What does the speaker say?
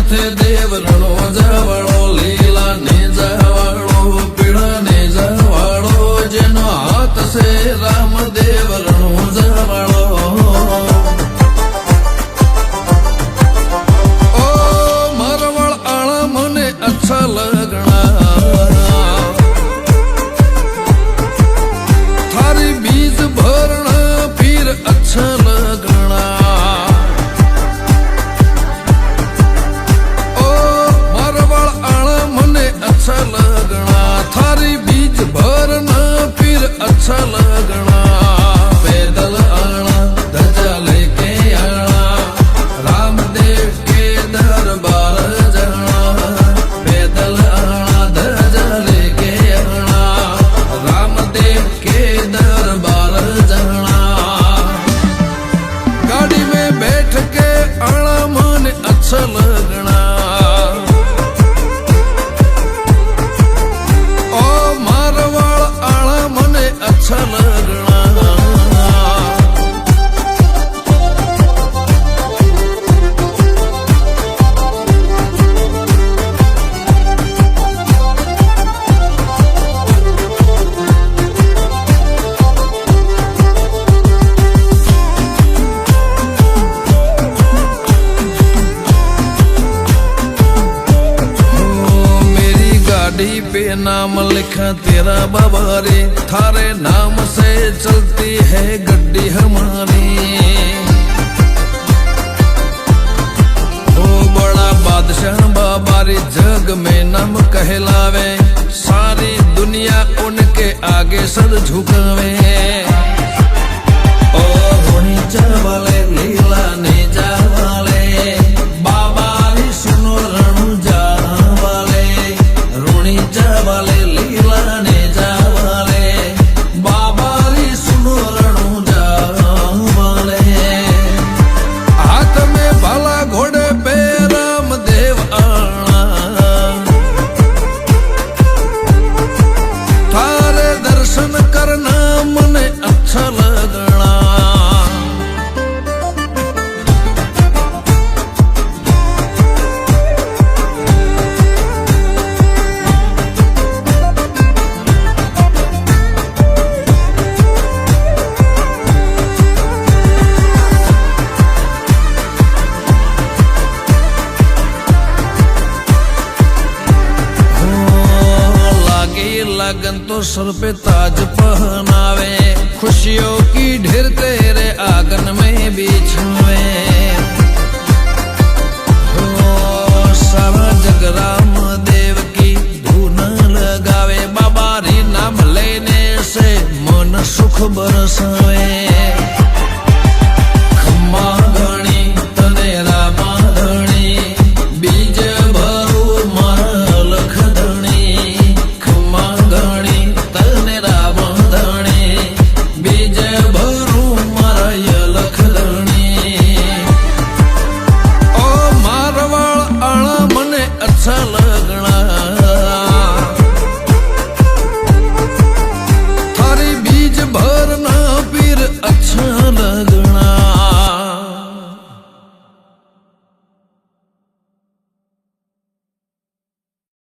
माथे देवरणो जवाड़ो लीला ने जवाड़ो पीड़ा ने जवाड़ो जेनो हाथ से राम देवरणो जवाड़ो ओ मारवाड़ आला मने अच्छा लगना थारी बीज भरना फिर अच्छा लगना अच्छा लगना थारी बीज भरना फिर अच्छा लगना पैदल आना ध्वजा लेके आना रामदेव के दरबार जाना पैदल आना ध्वजा लेके आना रामदेव के दरबार जाना गाड़ी में बैठ के आना मन अच्छा लगना अच्छा लगना गाड़ी पे नाम लिखा तेरा बाबा रे थारे नाम से चलती है गड्डी हमारी ओ बड़ा बादशाह बाबा रे जग में नाम कहलावे सारी दुनिया उनके आगे सर झुकावे ओ होनी चावले लीला ने जावाले बाबा रे सुनो रणु जावाले रोनी जावाले लीला ने जावाले बाबा री सुनो रणु जावाले हाथ में भाला घोड़े पे रामदेव आना थारे दर्शन करना मने अच्छा लगना लगन तो सर पे ताज पहनावे खुशियों की ढेर